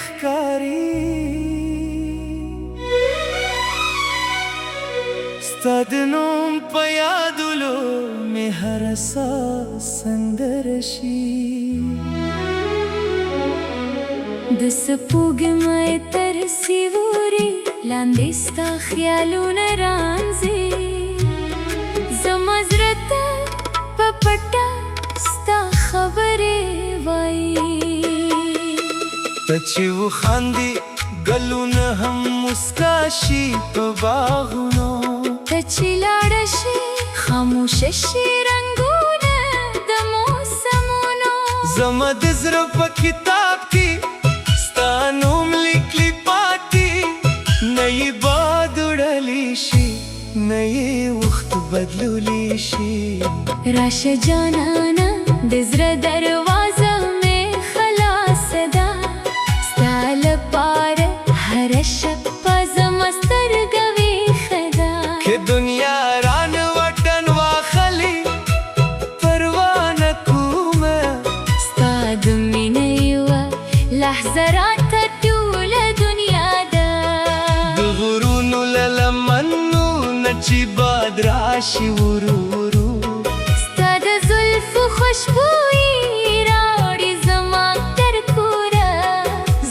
ښکاری ستا د نوم په یادولو مې هر ساه سندره شي د سپوږمۍ تر سیوري لاندې ستا خیالونه رانځي زما زړه ته په پټه ستا خبرې وایي ته چې وخاندې ګلونه هم مسکا شي په باغونو ته چې لاړه شي خاموشه شي رنګونه د موسمونو زما د زړه په کتاب کې ستا نوم لیکلی پاتې نه یې باد وړلی شي نه یې وخت بدلولی شي راشه جانانه د زړه دروازه مې خلاصه ده ستا لپاره هره شپه زما سترګه ویښه ده که دنیا رانه وطن واخلي پروا نه کومه ستا د مینې یوه لحظه راته ټوله دنیا ده د غرونو له لمنو نه چې باد راشي ورو ورو ستا د زلفو خوشبويي راوړي زما تر کوره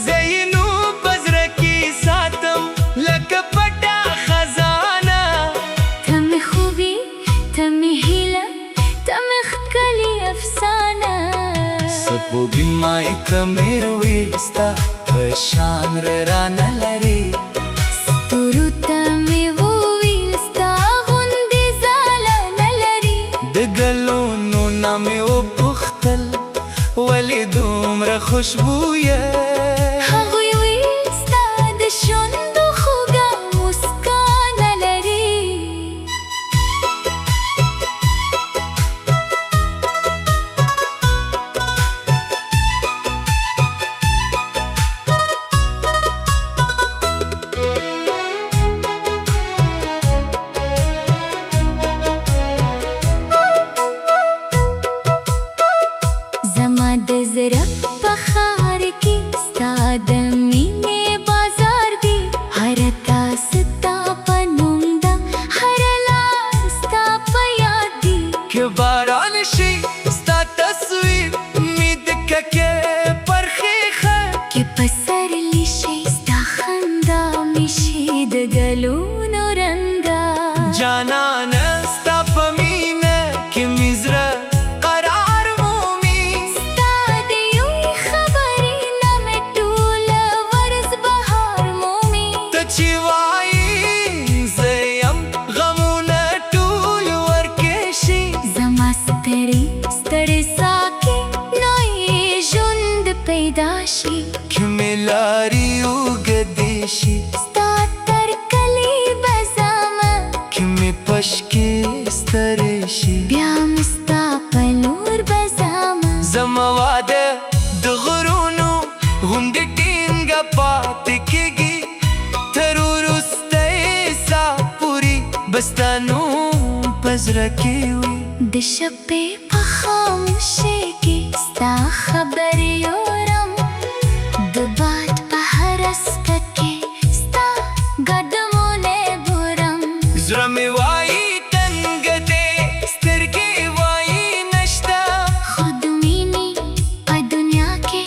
زه یې نو په زړه کې ساتم لکه پټه خزانه ته مې خوبي ته مې هیله ته مې ښکلې افسانه سپوږمۍ که میروي ستا په شان رانه لري ستورو ته مې وویل ستا غوندې ځاله نه لري د ګلونو نه مې وپوښتل ولې دومره خوشبویه هغوی ویل ستا د شونډو خوږه مسکا نه لري زما د زړه په ښار کې ستا د مینې بازار دی هره تاس ستا په نوم ده هره لار ستا په یاد دی که باران شي ستا تصویر مې د ککې پر ښیښه کې په سرلی شي ستا خندا مې شي د ګلونو رنګه جانانه ستا په مینه کې مې زړه قرار مومي ستا د یوې خبرې نه مې ټوله ورځ بهار مومي ته چې وایي زه یم غمونه ټول ورکې شي زما ستړي ستړي ساه کې نوی ژوند پیدا شي که مې لارې اوږدې شي ستا تر کلي به ځمه که مې پشکې سترې شي بیا مې ستا په لور به ځمه زما واده د غرونو غوندې ټینګه پاتې کېږي تر وروستۍ ساه پورې به ستا نوم په زړه کې وي د شپې په خاموشۍ کې ستا خبرې اورم د باد په هره څپه کې ستا قدمونه ګورم زړه مې وایي تنګه دی سترګې وایي نشته خو د مینې په دنیا کې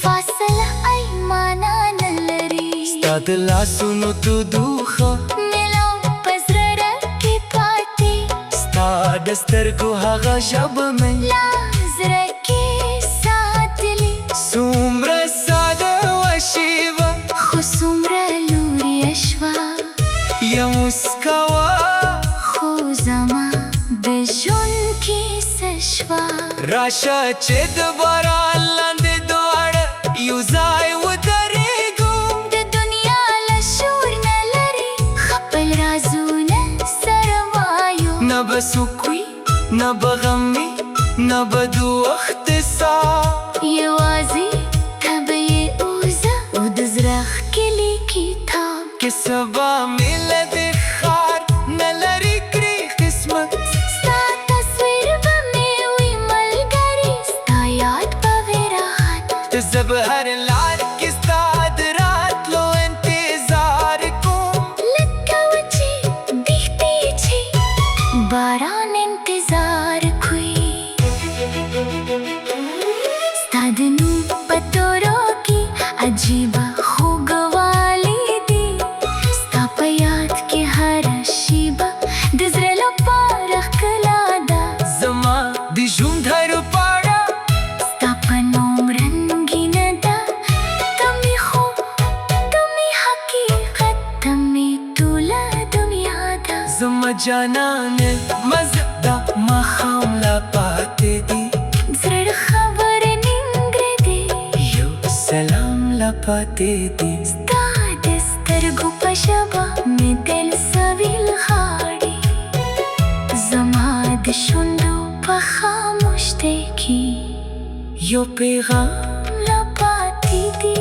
فاصله ای معنا نه لري ستا د لاسونو تودوخه ملو په زړه کې پاتې ستا د سترګو هغه ژبه مې لا زړه کې ساتلې څومره ساده وشیوه خو څومره لوریه شوه یا مسکا وه خو زما د ژوند کیسه شوه راشه چې د باران لاندې دواړه یو ځای ودرېږو د دنیا له شور نه لرې خپل رازونه سره وایو نه به څوک وي نه به غم وي نه به د وخت ساه یوازې ته به یې اوزه او د زړه ښکلي کتاب که سبا مې له دې ښار نه لرې کړي قسمت ستا تصویر به مې وي ملګري ستا یاد به وي راحت زه به هر لار کې ستا د جانان مزدا ما خام لا پاتې دي زړه خبر نیمګړې دي یو سلام لا پاتې دي ستا د سترګو په ژبه مې دل سویل غاړي زما د شونډو په خاموش دی کې یو پیغام لا پاتې دي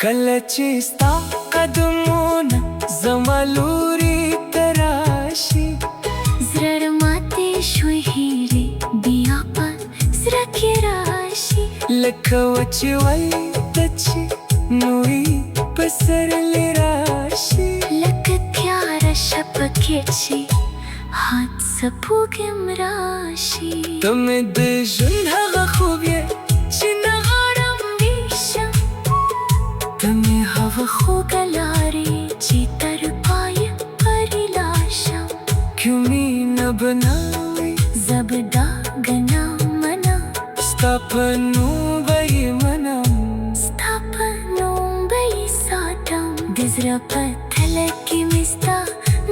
کله چې ستا قدمونه زما لوري ته راشي زړه ماتې شوې هیلې بیا په زړه کې راشي لکه وچې ویده چې نوی په سرلی راشي لکه تیاره شپه کې چې حد سپوږم راشي ته مې د ژوند هغه خوب یې چې نه غواړم ویشم ته مې هغه خوږه لارې چې تر پایه پرې لاړشم که مینه به نه وي زه به دا ګنا منم ستا په نوم به یې منم ستا په نوم به یې ساتم د زړه په تله کې مې ستا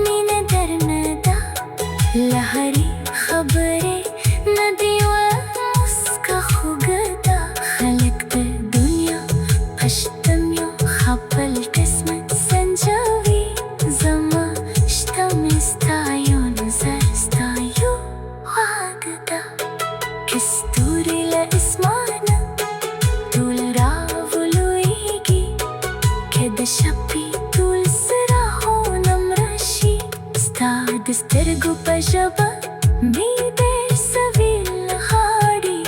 مینه درنه ده له هرې خبرې نه دې یوه مسکا خوږه ده خلک د دنیا په شتم یو خپل قسمت سنجوي زما شته مې ستا یو نظر ستا یو غږ ده که ستوري له اسمانه ټول راولویږي که د شپې ټول څراغونه مړه شي ستا د سترګو په ژبه مې دې سویل غاړي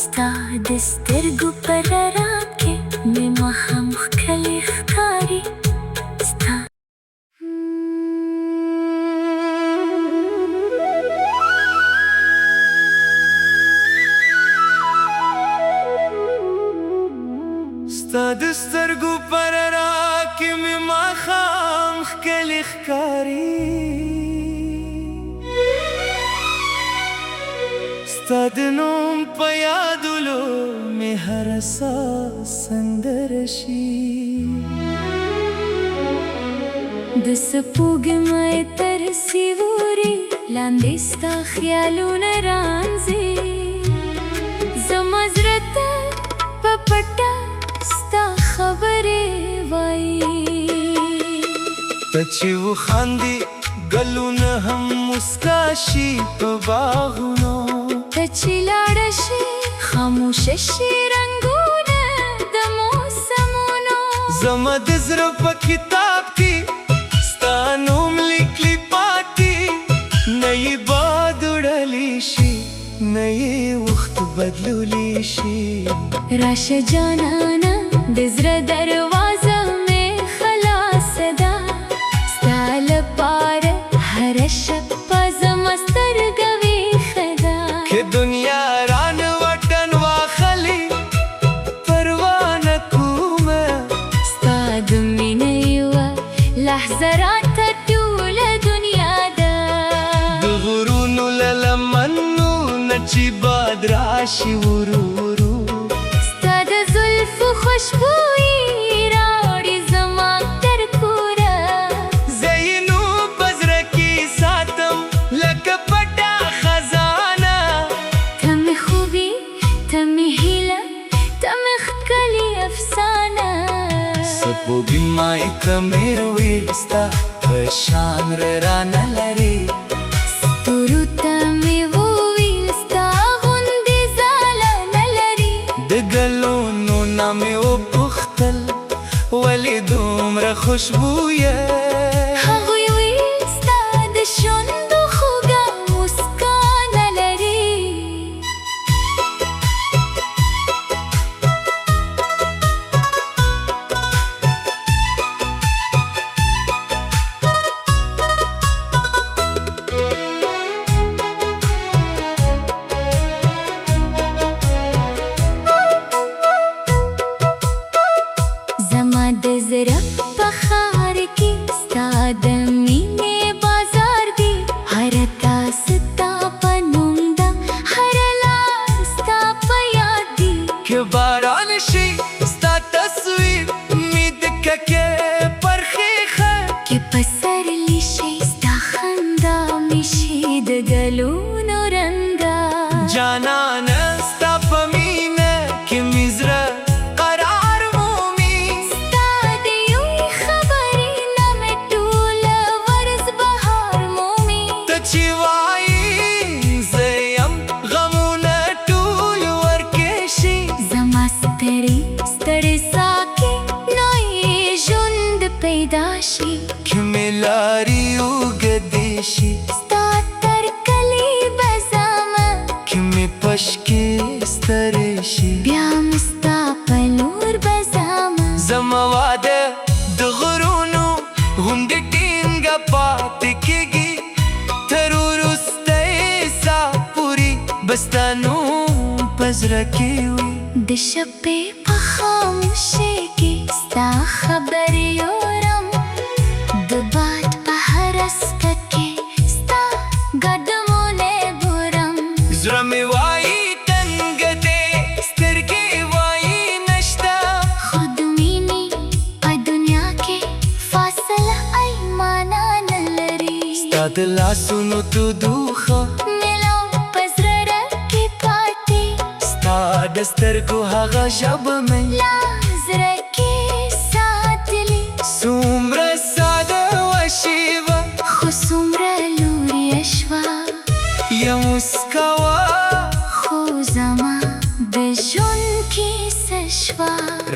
ستا د سترګو په رڼا کې مې ماښام ښکلی ښکاري ستا ستا د سترګو په رڼا کې مې ماښام ښکلی ښکاري ستا د نوم په یادولو مې هره ساه سندره شي د سپوږمۍ تر سیوري لاندې ستا خیالونه رانځي زما زړه ته په پټه ستا خبرې وایي ته چې وخاندې ګلونه هم مسکا شي په باغونو ته چې لاړه شي خاموشه شي رنګونه د موسمونو زما د زړه په کتاب کې ستا نوم لیکلی پاتې نه یې باد وړلی شي نه یې وخت بدلولی شي راشه جانانه د زړه دروازه مې خلاصه ده ستا لپاره هره شپه زما سترګه ویښه ده که دنیا رانه وطن واخلي پروا نه کومه ستا د مینې یوه لحظه راته ټوله دنیا ده د غرونو له لمنو نه چې باد راشي ورو ورو ستا د زلفو خوشبويي راوړي زما تر کوره زه یې نو په زړه کې ساتم لکه پټه خزانه ته مې خوبي ته مې هیله ته مې ښکلې افسانه سپوږمۍ که مې روی ستا په شان رانه لري ستورو ته مې وویل ستا غوندې ځاله نه لري د ګلونو نه مې وپوښتل ولې دومره خوشبویه هغوی ویل ستا د شونډو خوږه مسکا نه لري زما د زړه په ښار کې ستا د مینې بازار دی هره تا ستا په نوم ده هره لار سترلی شي ستا خندا مې شي د ګلونو رنګه جانانه ستا په مینه کې مې زړه قرار مومي ستا د یوې خبرې نه مې ټوله ورځ بهار مومي ته چې وایې زه یم غمونه ټول ورکې شي زما ستړې ستړې ساه کې نوی ژوند پیدا شي کې مې لارې اوږدې شي ستا تر کلي به ځمه کې مې پشکې سترې شي بیا مې ستا په لور به ځمه زما واده د غرونو غوندې ټینګه پاتې کېږي تر وروستی ساه پورې به ستا نوم په زړه کې وي د شپې په خاموشۍ کې ستا خبرې اورم د باد په هره څپه کې ستا قدمونه ګورم زړه مې وایي تنګه دی سترګې وایي نشته خو د مینې په دنیا کې فاصله ای معنا نه لري ستا د لاسونو تودوخه ملو په زړه کې پاتې ستا د سترګو هغه ژبه مې لا زړه کې ساتلې څومره ساده وشیوه خو څومره لوریه شوه یا موسکا وه خو زما د ژوند کیسه شوه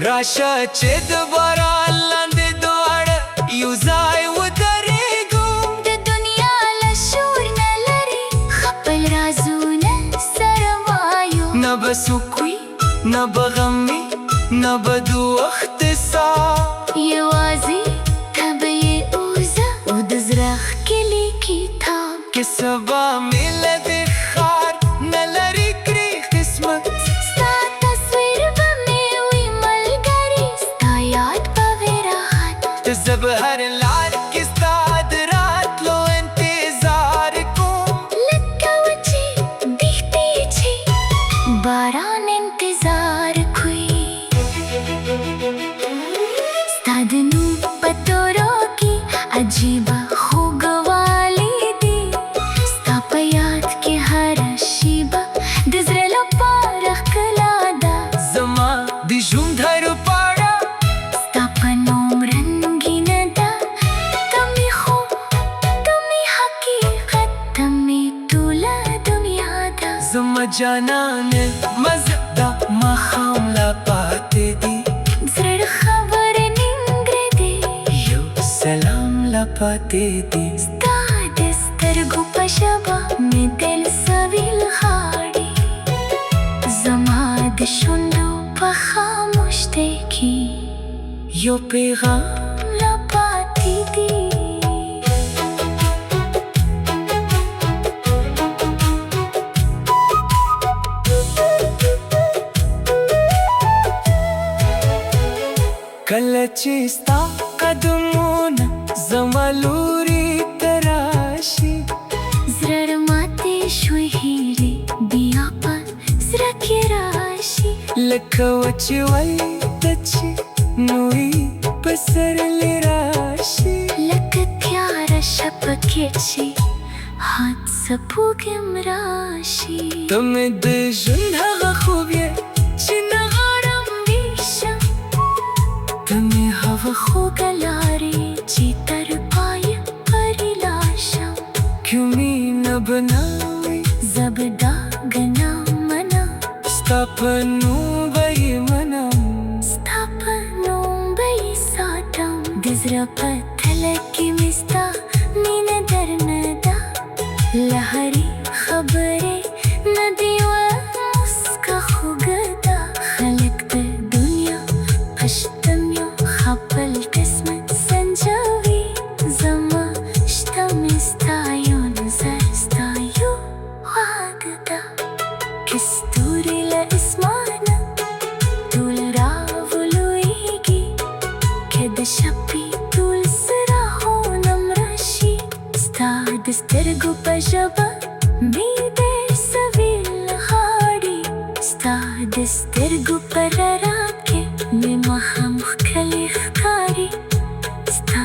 راشه چې د باران لاندې دواړه یو ځای ودرېږو د دنیا له شور نه لرې خپل رازونه سره وایو نه به څوک وي نه به غم وي نه به د وخت ساه یوازې ته به یې اوزه او د زړه ښکلي کتاب که سبا مې له دې ښار نه لرې کړي قسمت ستا تصویر به مې وي ملګري ستا یاد به وي راحت زه به هر لار کې ستا د راتلو انتظار کوم لکه وچې دښتې چې باران انتظار کوي ستا د نوم په تورو کې عجیبه خوږوالی دی ستا په یاد کې هره شیبه د زړه لپاره ښکلا ده زما د ژوند هر پاڼه ستا په نوم رنګینه ده ته مې خوب ته مې حقیقت ته مې ټوله دنیا ده زما جانانه مزه ده ماښام لا پاتې دي زړه خبرې نیمګړې دي یو سلام لا پاتې دي ستا د سترګو په ژبه مې دل سویل غاړي زما د شونډو په خاموشۍ کې یو پیغام لا پاتې دي کله چې ستا قدمونه زما لوري ته راشي زړه ماتې شوې هیلې بیا په زړه کې راشي لکه وچې ولته چې نوی په سرلې راشي لکه تیاره شپه کې چې حد سپوږم راشي ته مې د ژوند هغه خوب یې چې نه غواړم ویشم ته مې هغه خوږه لارې چې تر پایه پرې لاړ شم که مینه به نه وي زه به دا ګنا منم ستا په نوم به یې منم ستا په نوم به یې ساتم د زړه په تله کې مې ستا مینه درنه ده له هرې خبرې نه دې یوه موسکا خوږه ده خلک د دنیا په شتم یو خپل قسمت سنجوي زما شته مې ستا یو نظر ستا یو غږ ده که ستوري له اسمانه ټول راولویږي که د شپې ټول څراغونه مړه شي ستا د سترګو په ژبه مې دې سویل غاړي ستا د سترګو په رڼا کې مې ماښام ښکلی ښکاري ستا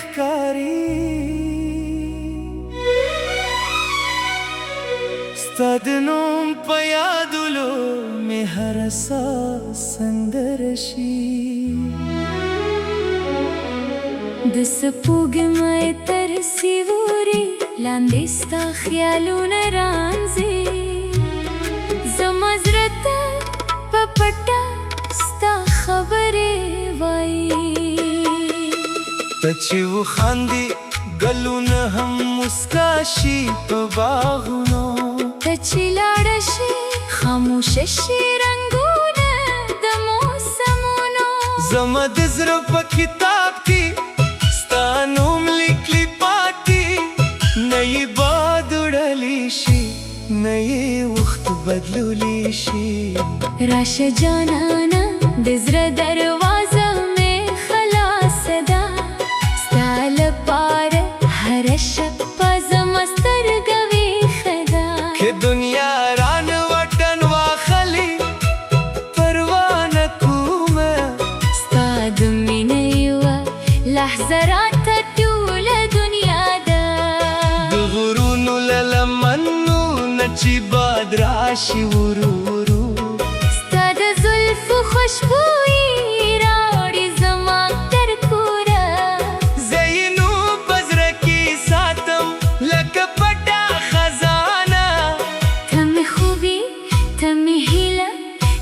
ښکاري ستا د نوم په یادولو مې هره ساه سندره شي د سپوږمۍ تر سیوري لاندې ستا خیالونه رانځي زما زړه ته په پټه ستا خبرې وایي ته چې وخاندې ګلونه هم مسکا شي په باغونو ته چې لاړه شي خاموشه شي رنګونه د موسمونو زما د زړه په کتاب کې ستا نوم لیکلی پاتې نه یې باد وړلی شي نه یې وخت بدلولی شي راشه جانانه د زړه دروازه مې خلاصه ده ستا لپاره هره شپه زما سترګه ویښه ده که دنیا رانه وطن واخلي پروا نه کومه ستا د مینې یوه لحظه راته ټوله دنیا ده د غرونو له لمنو نه چې باد راشي ورو ورو ستا د زلفو خوشبويي راوړي زما تر کوره زه یې نو په زړه کې ساتم لکه پټه خزانه ته مې خوبي ته مې هیله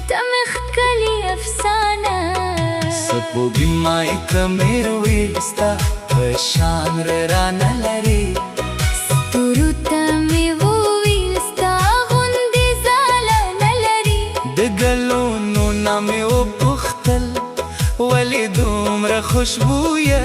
ته مې ښکلې افسانه سپوږمۍ ته مې ویل ستا په شان رانه لري ستورو ته مې وویل ستا غوندې ځاله نه لري د ګلونو نه مې وپوښتل ولې دومره خوشبویه